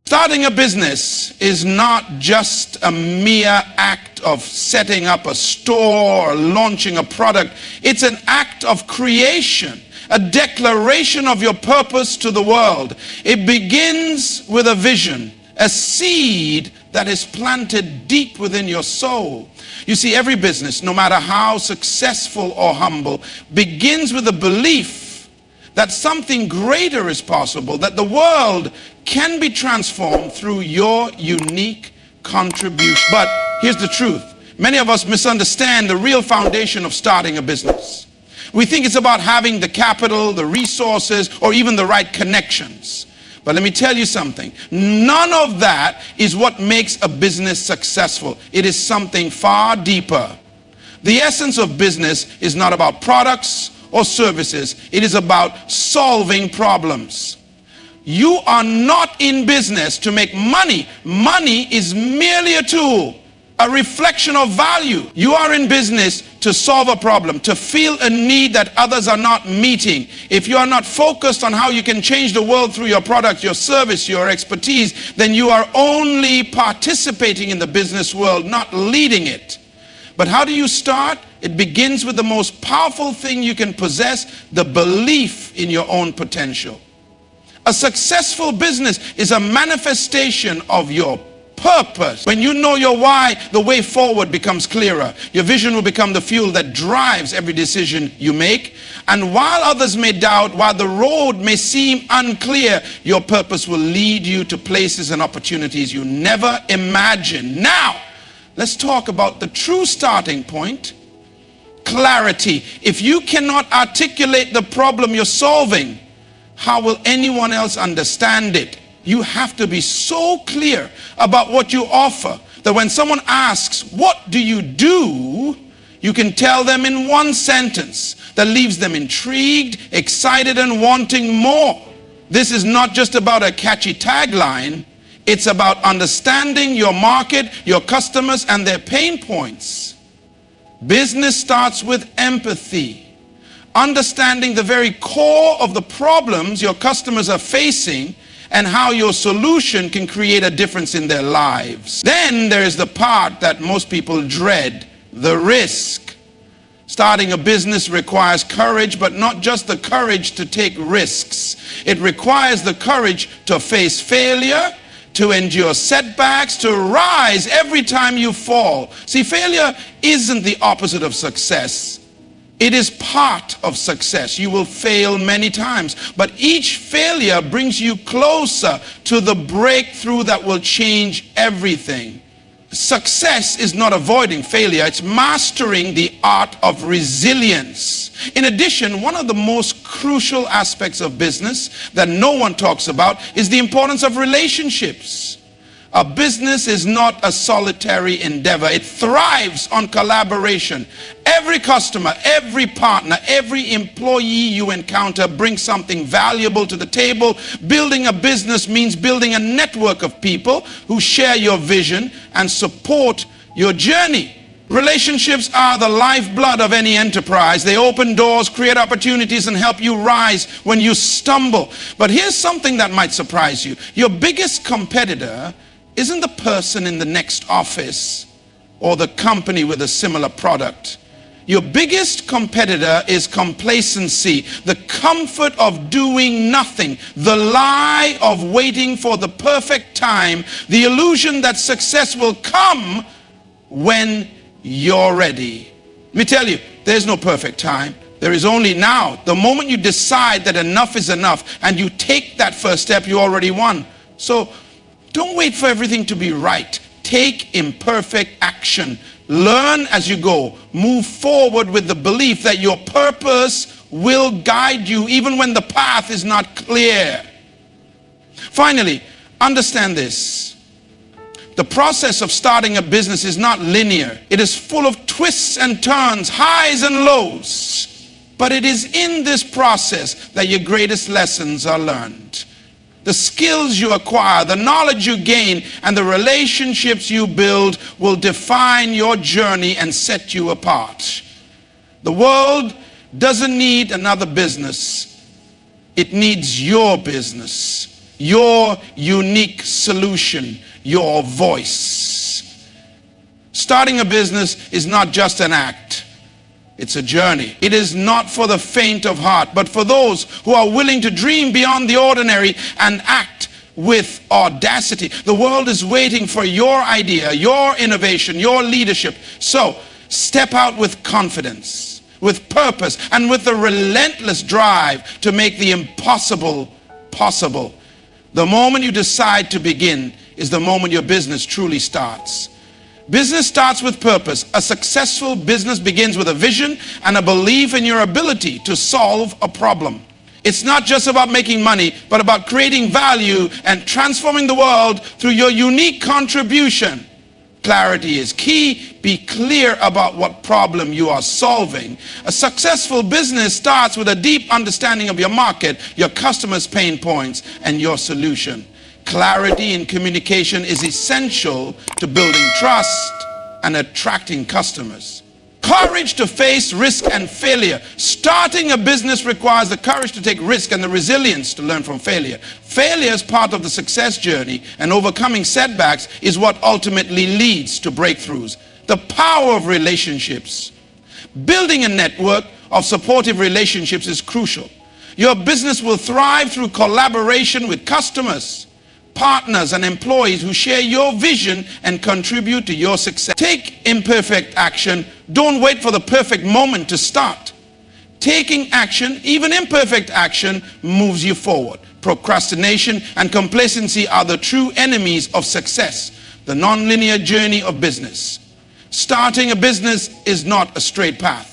Starting a business is not just a mere act of setting up a store or launching a product. It's an act of creation, a declaration of your purpose to the world. It begins with a vision, a seed that is planted deep within your soul. You see, every business, no matter how successful or humble, begins with a belief that something greater is possible, that the world can be transformed through your unique contribution. But here's the truth. Many of us misunderstand the real foundation of starting a business. We think it's about having the capital, the resources, or even the right connections. But let me tell you something. None of that is what makes a business successful. It is something far deeper. The essence of business is not about products or services. It is about solving problems. You are not in business to make money. Money is merely a tool, a reflection of value. You are in business to solve a problem, to fill a need that others are not meeting. If you are not focused on how you can change the world through your product, your service, your expertise, then you are only participating in the business world, not leading it. But how do you start? It begins with the most powerful thing you can possess, the belief in your own potential. A successful business is a manifestation of your purpose. When you know your why, the way forward becomes clearer. Your vision will become the fuel that drives every decision you make. And while others may doubt, while the road may seem unclear, your purpose will lead you to places and opportunities you never imagined. Now, let's talk about the true starting point. Clarity. If you cannot articulate the problem you're solving, how will anyone else understand it? You have to be so clear about what you offer that when someone asks, what do? You can tell them in one sentence that leaves them intrigued, excited, and wanting more. This is not just about a catchy tagline. It's about understanding your market, your customers, and their pain points. Business starts with empathy. Understanding the very core of the problems your customers are facing and how your solution can create a difference in their lives. Then there is the part that most people dread, the risk. Starting a business requires courage, but not just the courage to take risks. It requires the courage to face failure, to endure setbacks, to rise every time you fall. See, failure isn't the opposite of success. It is part of success. You will fail many times, but each failure brings you closer to the breakthrough that will change everything. Success is not avoiding failure, it's mastering the art of resilience. In addition, one of the most crucial aspects of business that no one talks about is the importance of relationships. A business is not a solitary endeavor. It thrives on collaboration. Every customer, every partner, every employee you encounter brings something valuable to the table. Building a business means building a network of people who share your vision and support your journey. Relationships are the lifeblood of any enterprise. They open doors, create opportunities, and help you rise when you stumble. But here's something that might surprise you. Your biggest competitor isn't the person in the next office or the company with a similar product. Your biggest competitor is complacency, the comfort of doing nothing, the lie of waiting for the perfect time, the illusion that success will come when you're ready. Let me tell you, there's no perfect time. There is only now. The moment you decide that enough is enough and you take that first step, you already won. So don't wait for everything to be right. Take imperfect action. Learn as you go. Move forward with the belief that your purpose will guide you even when the path is not clear. Finally, understand this. The process of starting a business is not linear. It is full of twists and turns, highs and lows. But it is in this process that your greatest lessons are learned. The skills you acquire, the knowledge you gain, and the relationships you build will define your journey and set you apart. The world doesn't need another business. It needs your business. your unique solution, your voice. Starting a business is not just an act. It's a journey. It is not for the faint of heart, but for those who are willing to dream beyond the ordinary and act with audacity. The world is waiting for your idea, your innovation, your leadership. So step out with confidence, with purpose, and with the relentless drive to make the impossible possible. The moment you decide to begin is the moment your business truly starts. Business starts with purpose. A successful business begins with a vision and a belief in your ability to solve a problem. It's not just about making money, but about creating value and transforming the world through your unique contribution. Clarity is key. Be clear about what problem you are solving. A successful business starts with a deep understanding of your market, your customers' pain points, and your solution. Clarity in communication is essential to building trust and attracting customers. Courage to face risk and failure. Starting a business requires the courage to take risk and the resilience to learn from failure. Failure is part of the success journey, and overcoming setbacks is what ultimately leads to breakthroughs. The power of relationships. Building a network of supportive relationships is crucial. Your business will thrive through collaboration with customers, partners, and employees who share your vision and contribute to your success. Take imperfect action. Don't wait for the perfect moment to start. Taking action, even imperfect action, moves you forward. Procrastination and complacency are the true enemies of success. The non-linear journey of business. Starting a business is not a straight path.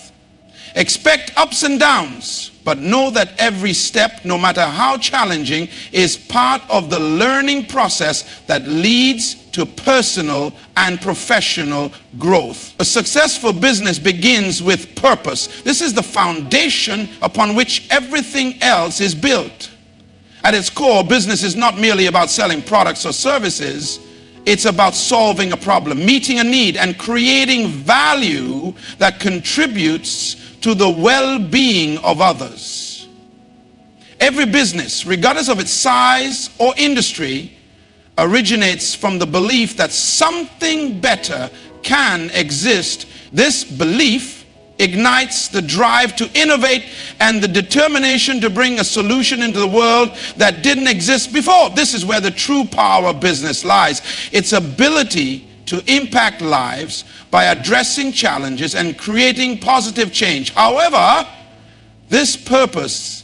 Expect ups and downs, but know that every step, no matter how challenging, is part of the learning process that leads to personal and professional growth. A successful business begins with purpose. This is the foundation upon which everything else is built. At its core, business is not merely about selling products or services. It's about solving a problem, meeting a need, and creating value that contributes to the well-being of others. Every business, regardless of its size or industry, originates from the belief that something better can exist. This belief ignites the drive to innovate and the determination to bring a solution into the world that didn't exist before. This is where the true power of business lies. Its ability to impact lives by addressing challenges and creating positive change. However, this purpose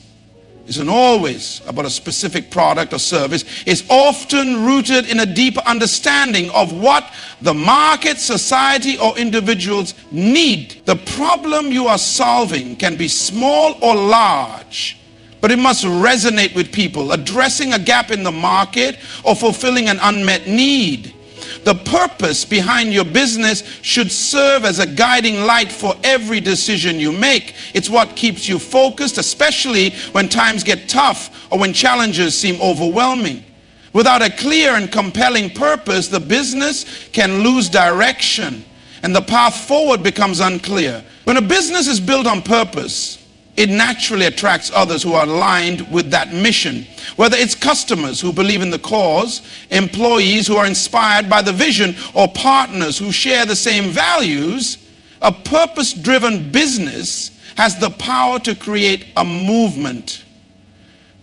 isn't always about a specific product or service. It's often rooted in a deeper understanding of what the market, society, or individuals need. The problem you are solving can be small or large, but it must resonate with people, addressing a gap in the market or fulfilling an unmet need. The purpose behind your business should serve as a guiding light for every decision you make. It's what keeps you focused, especially when times get tough or when challenges seem overwhelming. Without a clear and compelling purpose, the business can lose direction and the path forward becomes unclear. When a business is built on purpose, it naturally attracts others who are aligned with that mission. Whether it's customers who believe in the cause, employees who are inspired by the vision, or partners who share the same values, a purpose-driven business has the power to create a movement.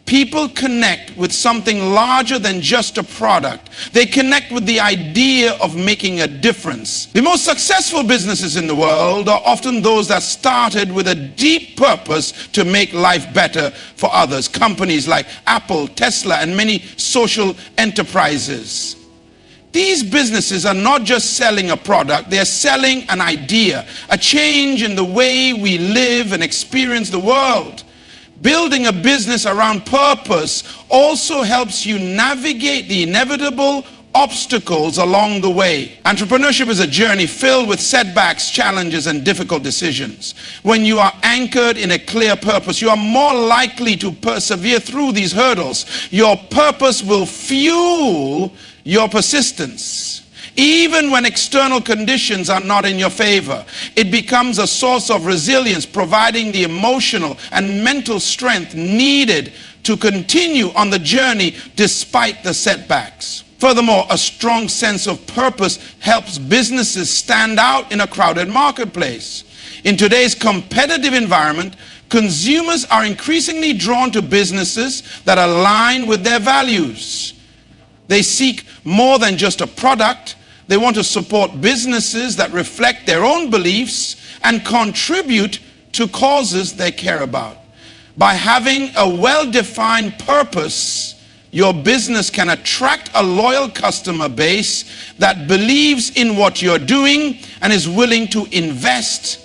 People connect with something larger than just a product. They connect with the idea of making a difference. The most successful businesses in the world are often those that started with a deep purpose to make life better for others. Companies like Apple, Tesla, and many social enterprises. These businesses are not just selling a product, they're selling an idea, a change in the way we live and experience the world. Building a business around purpose also helps you navigate the inevitable obstacles along the way. Entrepreneurship is a journey filled with setbacks, challenges, and difficult decisions. When you are anchored in a clear purpose, you are more likely to persevere through these hurdles. Your purpose will fuel your persistence. Even when external conditions are not in your favor, it becomes a source of resilience, providing the emotional and mental strength needed to continue on the journey despite the setbacks. Furthermore, a strong sense of purpose helps businesses stand out in a crowded marketplace. In today's competitive environment, consumers are increasingly drawn to businesses that align with their values. They seek more than just a product. They want to support businesses that reflect their own beliefs and contribute to causes they care about. By having a well-defined purpose, your business can attract a loyal customer base that believes in what you're doing and is willing to invest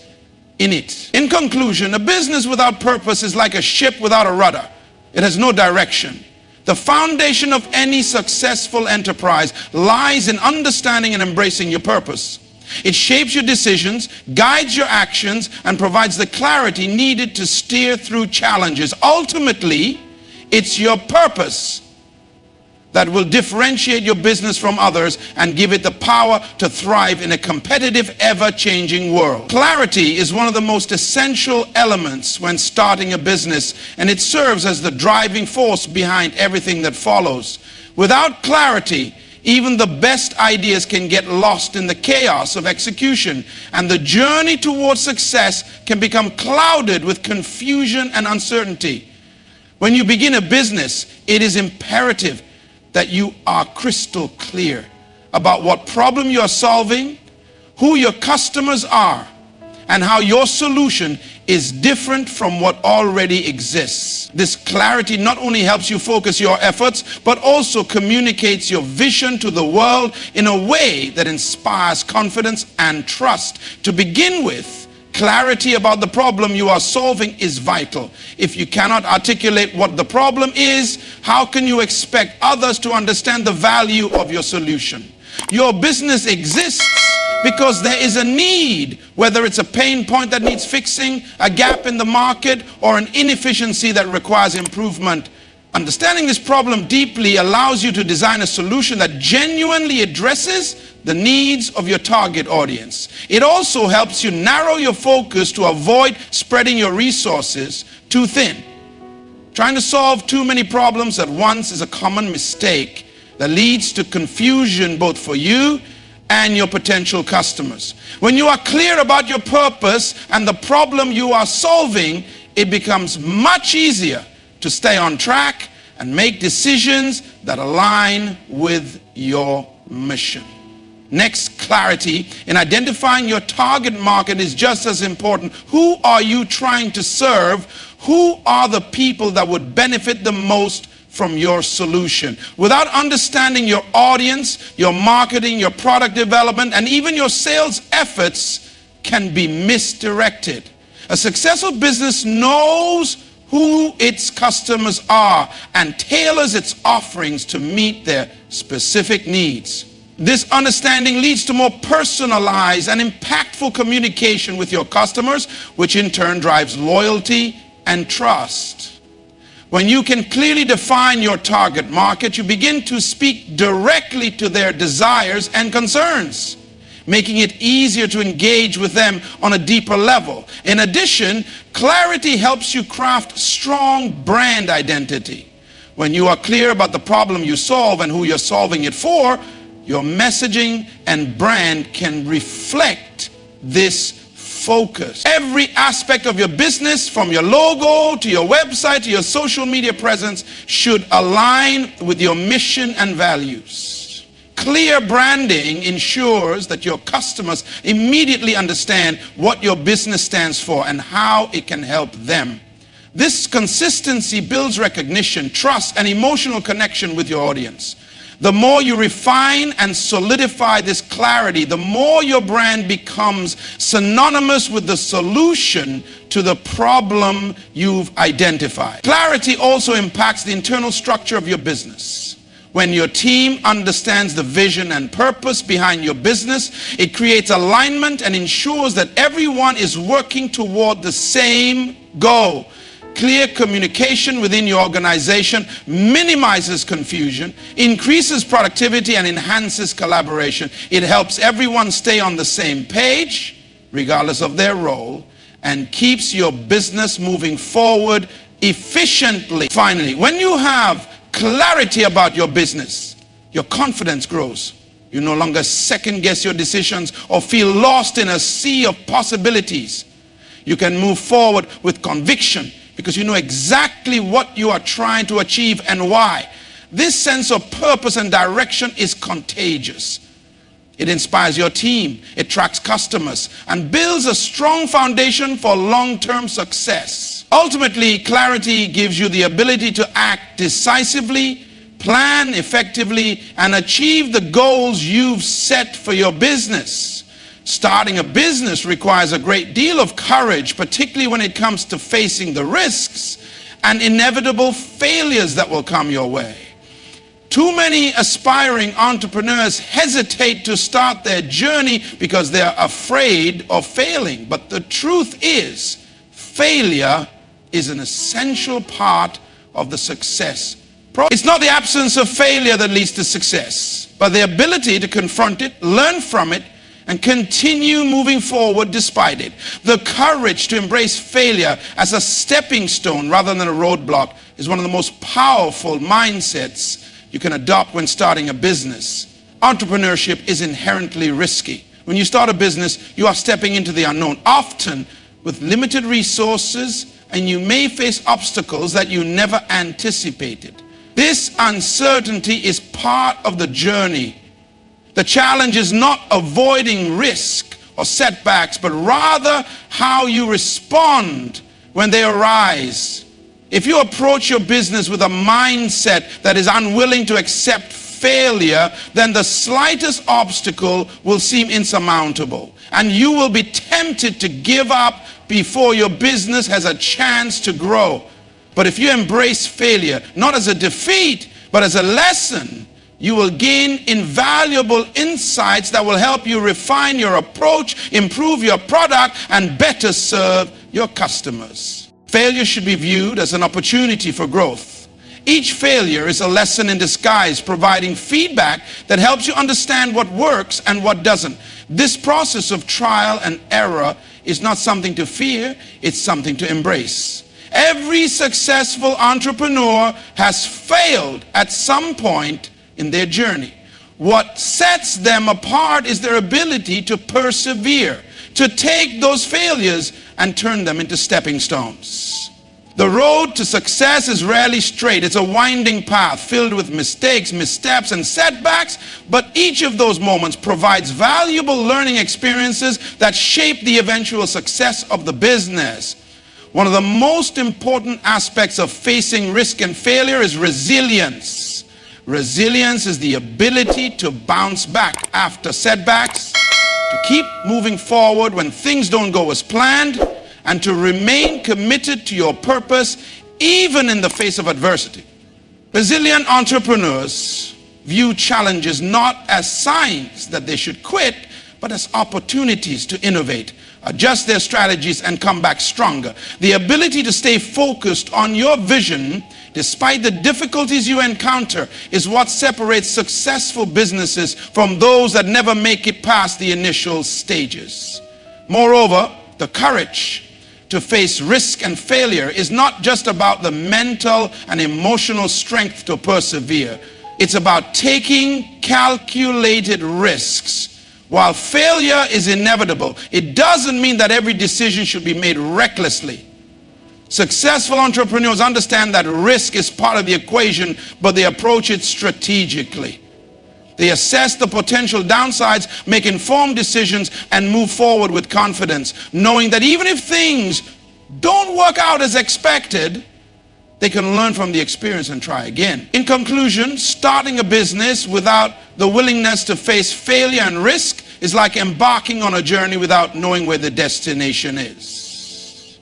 in it. In conclusion, a business without purpose is like a ship without a rudder. It has no direction. The foundation of any successful enterprise lies in understanding and embracing your purpose. It shapes your decisions, guides your actions, and provides the clarity needed to steer through challenges. Ultimately, it's your purpose that will differentiate your business from others and give it the power to thrive in a competitive, ever-changing world. Clarity is one of the most essential elements when starting a business, and it serves as the driving force behind everything that follows. Without clarity, even the best ideas can get lost in the chaos of execution, and the journey towards success can become clouded with confusion and uncertainty. When you begin a business, it is imperative that you are crystal clear about what problem you are solving, who your customers are, and how your solution is different from what already exists. This clarity not only helps you focus your efforts, but also communicates your vision to the world in a way that inspires confidence and trust. To begin with, clarity about the problem you are solving is vital. If you cannot articulate what the problem is, how can you expect others to understand the value of your solution? Your business exists because there is a need, whether it's a pain point that needs fixing, a gap in the market, or an inefficiency that requires improvement. Understanding this problem deeply allows you to design a solution that genuinely addresses the needs of your target audience. It also helps you narrow your focus to avoid spreading your resources too thin. Trying to solve too many problems at once is a common mistake that leads to confusion both for you and your potential customers. When you are clear about your purpose and the problem you are solving, it becomes much easier to stay on track and make decisions that align with your mission. Next, clarity in identifying your target market is just as important. Who are you trying to serve? Who are the people that would benefit the most from your solution? Without understanding your audience, your marketing, your product development, and even your sales efforts can be misdirected. A successful business knows who its customers are and tailors its offerings to meet their specific needs. This understanding leads to more personalized and impactful communication with your customers, which in turn drives loyalty and trust. When you can clearly define your target market, you begin to speak directly to their desires and concerns, making it easier to engage with them on a deeper level. In addition, clarity helps you craft strong brand identity. When you are clear about the problem you solve and who you're solving it for, your messaging and brand can reflect this focus. Every aspect of your business, from your logo to your website to your social media presence, should align with your mission and values. Clear branding ensures that your customers immediately understand what your business stands for and how it can help them. This consistency builds recognition, trust, and emotional connection with your audience. The more you refine and solidify this clarity, the more your brand becomes synonymous with the solution to the problem you've identified. Clarity also impacts the internal structure of your business. When your team understands the vision and purpose behind your business, it creates alignment and ensures that everyone is working toward the same goal. Clear communication within your organization minimizes confusion, increases productivity, and enhances collaboration. It helps everyone stay on the same page, regardless of their role, and keeps your business moving forward efficiently. Finally, when you have clarity about your business, your confidence grows. You no longer second guess your decisions or feel lost in a sea of possibilities. You can move forward with conviction because you know exactly what you are trying to achieve and why. This sense of purpose and direction is contagious. It inspires your team, it attracts customers, and builds a strong foundation for long-term success. Ultimately, clarity gives you the ability to act decisively, plan effectively, and achieve the goals you've set for your business. Starting a business requires a great deal of courage, particularly when it comes to facing the risks and inevitable failures that will come your way. Too many aspiring entrepreneurs hesitate to start their journey because they're afraid of failing. But the truth is, failure is an essential part of the success. It's not the absence of failure that leads to success, but the ability to confront it, learn from it, and continue moving forward despite it. The courage to embrace failure as a stepping stone rather than a roadblock is one of the most powerful mindsets you can adopt when starting a business. Entrepreneurship is inherently risky. When you start a business, you are stepping into the unknown, often with limited resources, and you may face obstacles that you never anticipated. This uncertainty is part of the journey. The challenge is not avoiding risk or setbacks, but rather how you respond when they arise. If you approach your business with a mindset that is unwilling to accept failure, then the slightest obstacle will seem insurmountable, and you will be tempted to give up before your business has a chance to grow. But if you embrace failure, not as a defeat, but as a lesson, you will gain invaluable insights that will help you refine your approach, improve your product, and better serve your customers. Failure should be viewed as an opportunity for growth. Each failure is a lesson in disguise, providing feedback that helps you understand what works and what doesn't. This process of trial and error is not something to fear, it's something to embrace. Every successful entrepreneur has failed at some point in their journey. What sets them apart is their ability to persevere, to take those failures and turn them into stepping stones. The road to success is rarely straight. It's a winding path filled with mistakes, missteps, and setbacks, but each of those moments provides valuable learning experiences that shape the eventual success of the business. One of the most important aspects of facing risk and failure is resilience. Resilience is the ability to bounce back after setbacks, to keep moving forward when things don't go as planned, and to remain committed to your purpose even in the face of adversity. Resilient entrepreneurs view challenges not as signs that they should quit, but as opportunities to innovate, adjust their strategies, and come back stronger. The ability to stay focused on your vision despite the difficulties you encounter is what separates successful businesses from those that never make it past the initial stages. Moreover, the courage to face risk and failure is not just about the mental and emotional strength to persevere. It's about taking calculated risks. While failure is inevitable, it doesn't mean that every decision should be made recklessly. Successful entrepreneurs understand that risk is part of the equation, but they approach it strategically. They assess the potential downsides, make informed decisions, and move forward with confidence, knowing that even if things don't work out as expected, they can learn from the experience and try again. In conclusion, starting a business without the willingness to face failure and risk is like embarking on a journey without knowing where the destination is.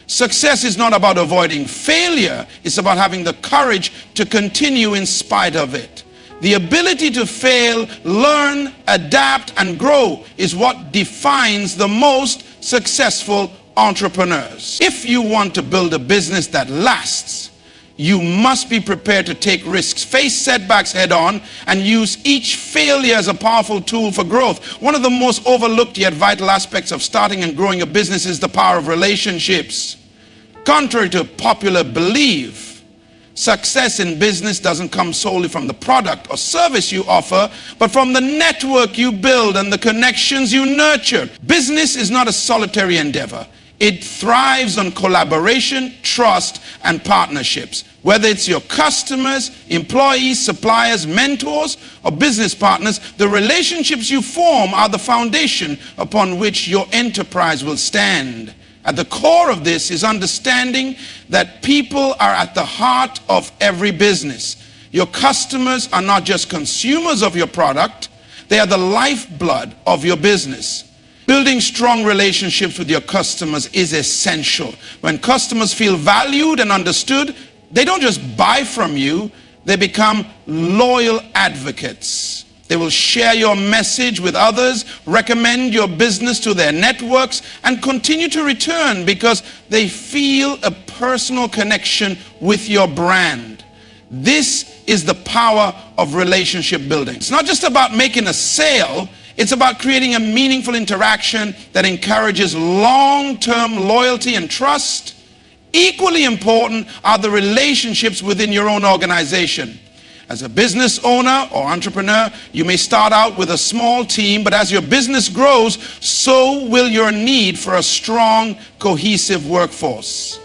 Success is not about avoiding failure, it's about having the courage to continue in spite of it. The ability to fail, learn, adapt, and grow is what defines the most successful entrepreneurs. If you want to build a business that lasts, you must be prepared to take risks, face setbacks head on, and use each failure as a powerful tool for growth. One of the most overlooked yet vital aspects of starting and growing a business is the power of relationships. Contrary to popular belief, success in business doesn't come solely from the product or service you offer, but from the network you build and the connections you nurture. Business is not a solitary endeavor. It thrives on collaboration, trust, and partnerships. Whether it's your customers, employees, suppliers, mentors, or business partners, the relationships you form are the foundation upon which your enterprise will stand. At the core of this is understanding that people are at the heart of every business. Your customers are not just consumers of your product, they are the lifeblood of your business. Building strong relationships with your customers is essential. When customers feel valued and understood, they don't just buy from you, they become loyal advocates. They will share your message with others, recommend your business to their networks, and continue to return because they feel a personal connection with your brand. This is the power of relationship building. It's not just about making a sale, it's about creating a meaningful interaction that encourages long-term loyalty and trust. Equally important are the relationships within your own organization. As a business owner or entrepreneur, you may start out with a small team, but as your business grows, so will your need for a strong, cohesive workforce.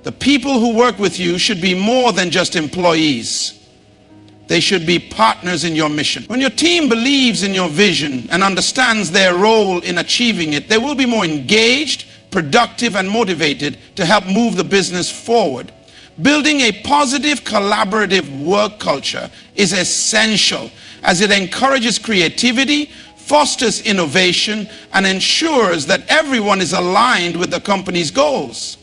The people who work with you should be more than just employees. They should be partners in your mission. When your team believes in your vision and understands their role in achieving it, they will be more engaged, productive, and motivated to help move the business forward. Building a positive, collaborative work culture is essential as it encourages creativity, fosters innovation, and ensures that everyone is aligned with the company's goals.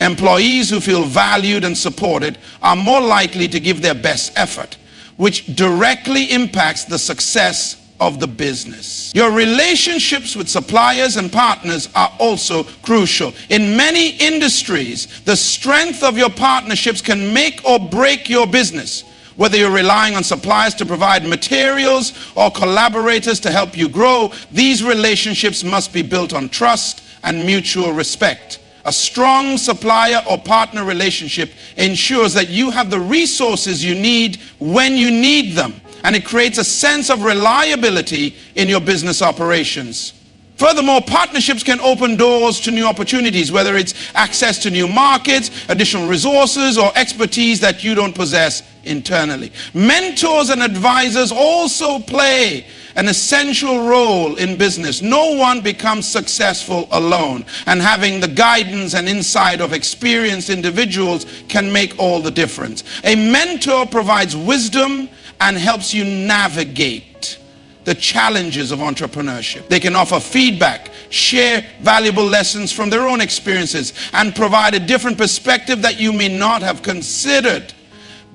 Employees who feel valued and supported are more likely to give their best effort, which directly impacts the success of the business. Your relationships with suppliers and partners are also crucial. In many industries, the strength of your partnerships can make or break your business. Whether you're relying on suppliers to provide materials or collaborators to help you grow, these relationships must be built on trust and mutual respect. A strong supplier or partner relationship ensures that you have the resources you need when you need them, and it creates a sense of reliability in your business operations. Furthermore, partnerships can open doors to new opportunities, whether it's access to new markets, additional resources, or expertise that you don't possess internally. Mentors and advisors also play an essential role in business. No one becomes successful alone, and having the guidance and insight of experienced individuals can make all the difference. A mentor provides wisdom and helps you navigate the challenges of entrepreneurship. They can offer feedback, share valuable lessons from their own experiences, and provide a different perspective that you may not have considered.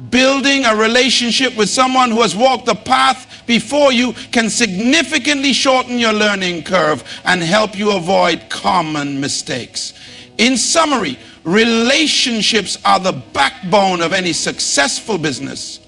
Building a relationship with someone who has walked the path before you can significantly shorten your learning curve and help you avoid common mistakes. In summary, relationships are the backbone of any successful business.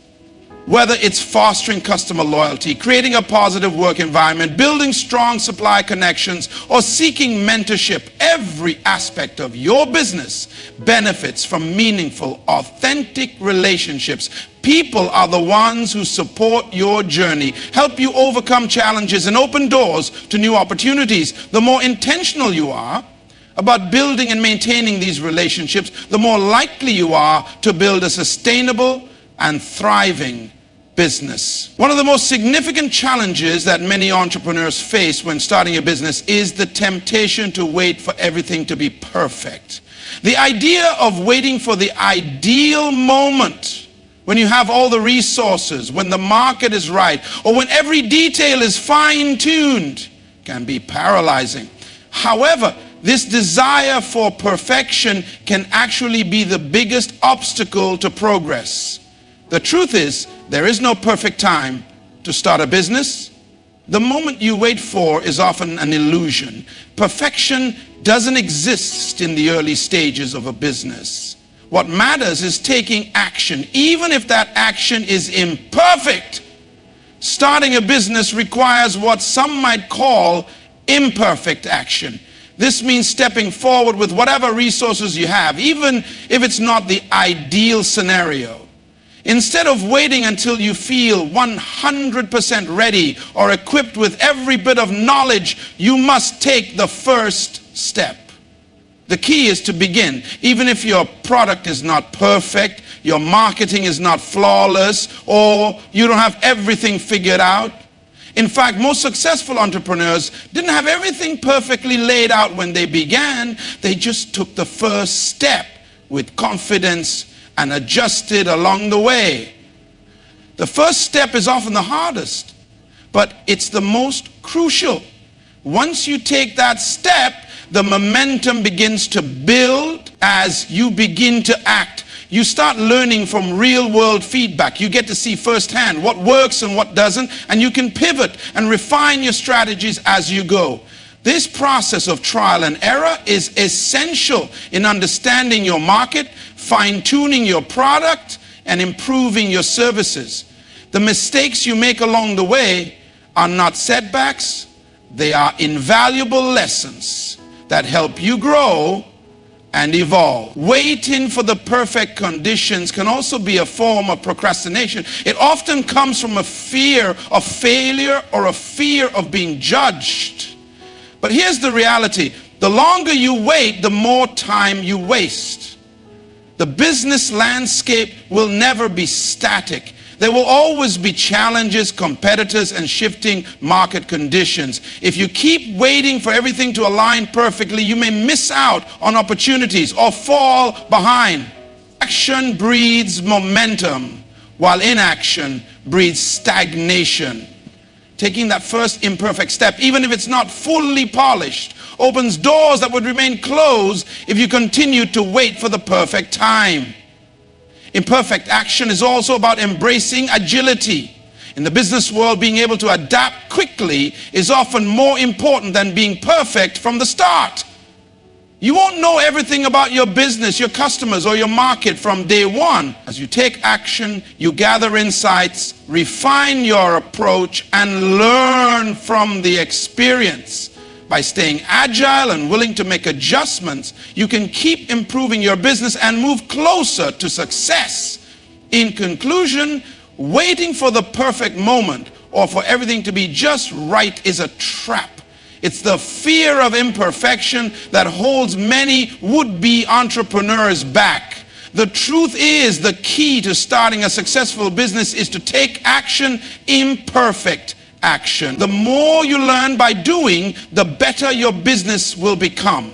Whether it's fostering customer loyalty, creating a positive work environment, building strong supply connections, or seeking mentorship, every aspect of your business benefits from meaningful, authentic relationships. People are the ones who support your journey, help you overcome challenges, and open doors to new opportunities. The more intentional you are about building and maintaining these relationships, the more likely you are to build a sustainable and thriving business. One of the most significant challenges that many entrepreneurs face when starting a business is the temptation to wait for everything to be perfect. The idea of waiting for the ideal moment, when you have all the resources, when the market is right, or when every detail is fine-tuned, can be paralyzing. However, this desire for perfection can actually be the biggest obstacle to progress. The truth is, there is no perfect time to start a business. The moment you wait for is often an illusion. Perfection doesn't exist in the early stages of a business. What matters is taking action, even if that action is imperfect. Starting a business requires what some might call imperfect action. This means stepping forward with whatever resources you have, even if it's not the ideal scenario. Instead of waiting until you feel 100% ready or equipped with every bit of knowledge, you must take the first step. The key is to begin. Even if your product is not perfect, your marketing is not flawless, or you don't have everything figured out. In fact, most successful entrepreneurs didn't have everything perfectly laid out when they began. They just took the first step with confidence and adjusted along the way. The first step is often the hardest, but it's the most crucial. Once you take that step, the momentum begins to build as you begin to act. You start learning from real-world feedback. You get to see firsthand what works and what doesn't, and you can pivot and refine your strategies as you go. This process of trial and error is essential in understanding your market, fine-tuning your product, and improving your services. The mistakes you make along the way are not setbacks. They are invaluable lessons that help you grow and evolve. Waiting for the perfect conditions can also be a form of procrastination. It often comes from a fear of failure or a fear of being judged. But here's the reality. The longer you wait, the more time you waste. The business landscape will never be static. There will always be challenges, competitors, and shifting market conditions. If you keep waiting for everything to align perfectly, you may miss out on opportunities or fall behind. Action breeds momentum, while inaction breeds stagnation. Taking that first imperfect step, even if it's not fully polished, opens doors that would remain closed if you continue to wait for the perfect time. Imperfect action is also about embracing agility. In the business world, being able to adapt quickly is often more important than being perfect from the start. You won't know everything about your business, your customers, or your market from day one. As you take action, you gather insights, refine your approach, and learn from the experience. By staying agile and willing to make adjustments, you can keep improving your business and move closer to success. In conclusion, waiting for the perfect moment or for everything to be just right is a trap. It's the fear of imperfection that holds many would-be entrepreneurs back. The truth is, the key to starting a successful business is to take action, imperfect action. The more you learn by doing, the better your business will become.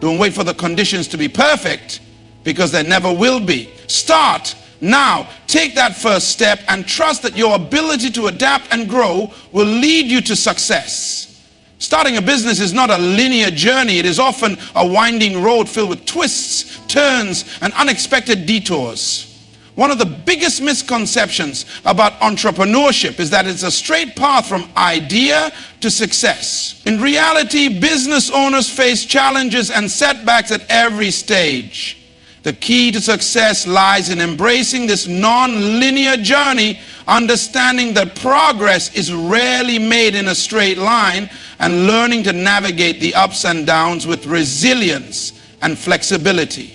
Don't wait for the conditions to be perfect, because they never will be. Start now. Take that first step and trust that your ability to adapt and grow will lead you to success. Starting a business is not a linear journey. It is often a winding road filled with twists, turns, and unexpected detours. One of the biggest misconceptions about entrepreneurship is that it's a straight path from idea to success. In reality, business owners face challenges and setbacks at every stage. The key to success lies in embracing this non-linear journey, understanding that progress is rarely made in a straight line, and learning to navigate the ups and downs with resilience and flexibility.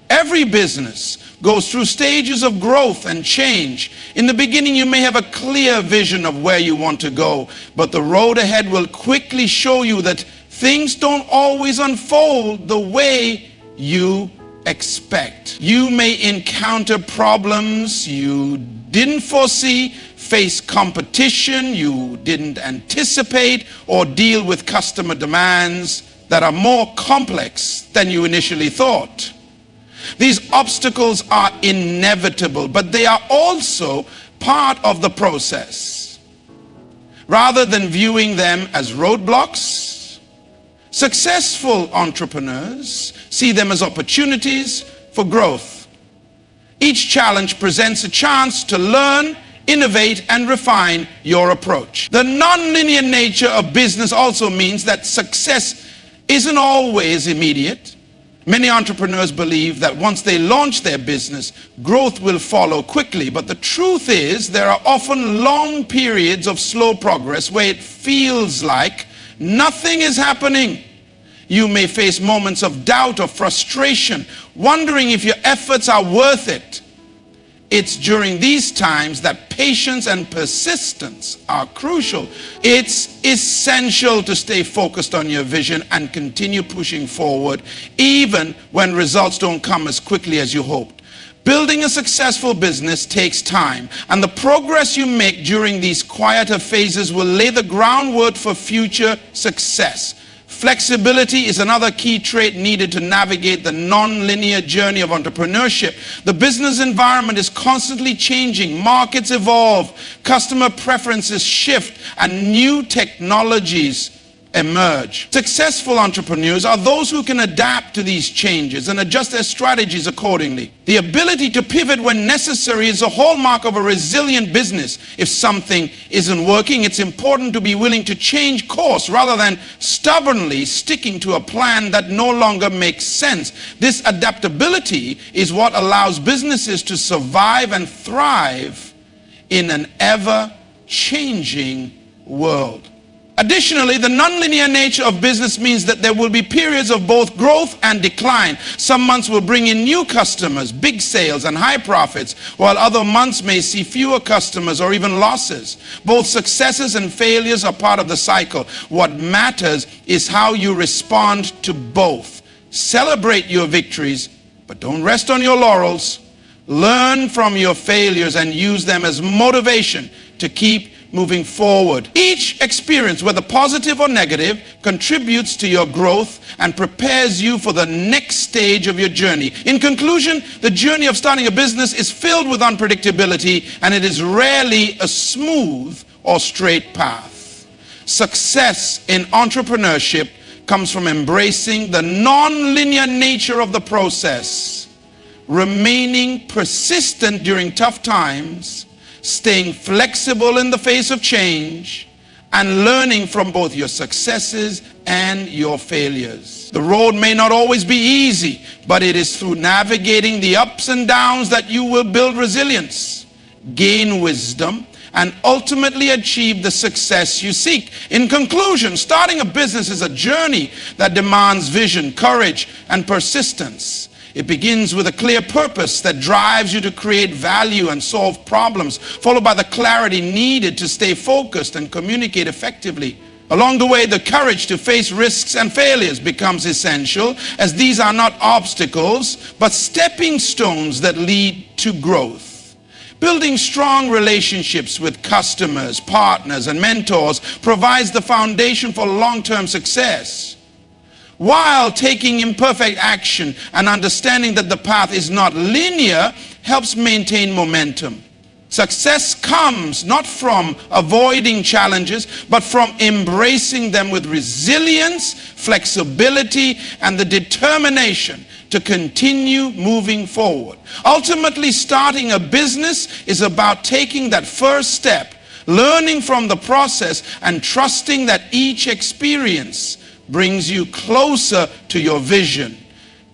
Every business goes through stages of growth and change. In the beginning, you may have a clear vision of where you want to go, but the road ahead will quickly show you that things don't always unfold the way you expect. You may encounter problems you didn't foresee, face competition you didn't anticipate, or deal with customer demands that are more complex than you initially thought. These obstacles are inevitable, but they are also part of the process. Rather than viewing them as roadblocks, successful entrepreneurs see them as opportunities for growth. Each challenge presents a chance to learn, innovate, and refine your approach. The nonlinear nature of business also means that success isn't always immediate. Many entrepreneurs believe that once they launch their business, growth will follow quickly. But the truth is, there are often long periods of slow progress where it feels like nothing is happening. You may face moments of doubt or frustration, wondering if your efforts are worth it. It's during these times that patience and persistence are crucial. It's essential to stay focused on your vision and continue pushing forward, even when results don't come as quickly as you hoped. Building a successful business takes time, and the progress you make during these quieter phases will lay the groundwork for future success. Flexibility is another key trait needed to navigate the non-linear journey of entrepreneurship. The business environment is constantly changing, markets evolve, customer preferences shift, and new technologies emerge. Successful entrepreneurs are those who can adapt to these changes and adjust their strategies accordingly. The ability to pivot when necessary is a hallmark of a resilient business. If something isn't working, it's important to be willing to change course rather than stubbornly sticking to a plan that no longer makes sense. This adaptability is what allows businesses to survive and thrive in an ever-changing world. Additionally, the nonlinear nature of business means that there will be periods of both growth and decline. Some months will bring in new customers, big sales, and high profits, while other months may see fewer customers or even losses. Both successes and failures are part of the cycle. What matters is how you respond to both. Celebrate your victories, but don't rest on your laurels. Learn from your failures and use them as motivation to keep moving forward. Each experience, whether positive or negative, contributes to your growth and prepares you for the next stage of your journey. In conclusion, the journey of starting a business is filled with unpredictability, and it is rarely a smooth or straight path. Success in entrepreneurship comes from embracing the non-linear nature of the process, remaining persistent during tough times, staying flexible in the face of change, and learning from both your successes and your failures. The road may not always be easy, but it is through navigating the ups and downs that you will build resilience, gain wisdom, and ultimately achieve the success you seek. In conclusion, starting a business is a journey that demands vision, courage, and persistence. It begins with a clear purpose that drives you to create value and solve problems, followed by the clarity needed to stay focused and communicate effectively. Along the way, the courage to face risks and failures becomes essential, as these are not obstacles, but stepping stones that lead to growth. Building strong relationships with customers, partners, and mentors provides the foundation for long-term success. While taking imperfect action and understanding that the path is not linear helps maintain momentum. Success comes not from avoiding challenges, but from embracing them with resilience, flexibility, and the determination to continue moving forward. Ultimately, starting a business is about taking that first step, learning from the process, and trusting that each experience brings you closer to your vision.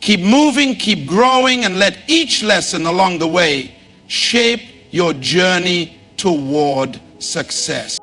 Keep moving, keep growing, and let each lesson along the way shape your journey toward success.